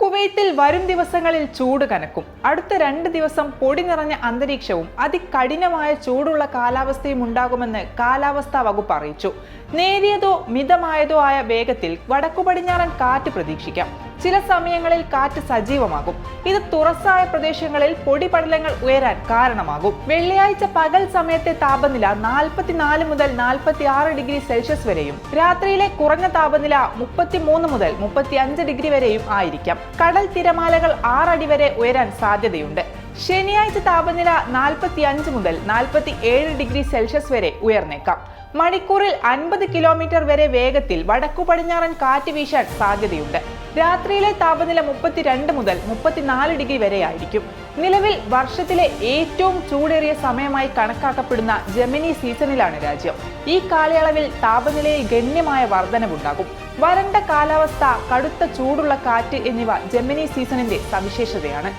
കുവൈത്തിൽ വരും ദിവസങ്ങളിൽ ചൂട് കനക്കും. അടുത്ത 2 ദിവസം പൊടി നിറഞ്ഞ അന്തരീക്ഷവും അതികഠിനമായ ചൂടുള്ള കാലാവസ്ഥയും ഉണ്ടാകുമെന്ന് കാലാവസ്ഥാ വകുപ്പ് അറിയിച്ചു. നേരിയതോ മിതമായതോ ആയ വേഗത്തിൽ വടക്കു പടിഞ്ഞാറൻ കാറ്റ് പ്രതീക്ഷിക്കാം. ചില സമയങ്ങളിൽ കാറ്റ് സജീവമാകും. ഇത് തുറസായ പ്രദേശങ്ങളിൽ പൊടിപടലങ്ങൾ ഉയരാൻ കാരണമാകും. വെള്ളിയാഴ്ച പകൽ സമയത്തെ താപനില 44 മുതൽ 46 ഡിഗ്രി സെൽഷ്യസ് വരെയും രാത്രിയിലെ കുറഞ്ഞ താപനില 33 മുതൽ 35 ഡിഗ്രി വരെയും ആയിരിക്കാം. കടൽ തിരമാലകൾ 6 അടി വരെ ഉയരാൻ സാധ്യതയുണ്ട്. ശനിയാഴ്ച താപനില 45 മുതൽ 47 ഡിഗ്രി സെൽഷ്യസ് വരെ ഉയർന്നേക്കാം. മണിക്കൂറിൽ 50 കിലോമീറ്റർ വരെ വേഗത്തിൽ വടക്കു പടിഞ്ഞാറൻ കാറ്റ് വീശാൻ സാധ്യതയുണ്ട്. രാത്രിയിലെ താപനില 32 മുതൽ 34 ഡിഗ്രി വരെ ആയിരിക്കും. നിലവിൽ വർഷത്തിലെ ഏറ്റവും ചൂടേറിയ സമയമായി കണക്കാക്കപ്പെടുന്ന ജെമിനി സീസണിലാണ് രാജ്യം. ഈ കാലയളവിൽ താപനിലയിൽ ഗണ്യമായ വർധനവുണ്ടാകും. വരണ്ട കാലാവസ്ഥ, കടുത്ത ചൂടുള്ള കാറ്റ് എന്നിവ ജെമിനി സീസണിന്റെ സവിശേഷതയാണ്.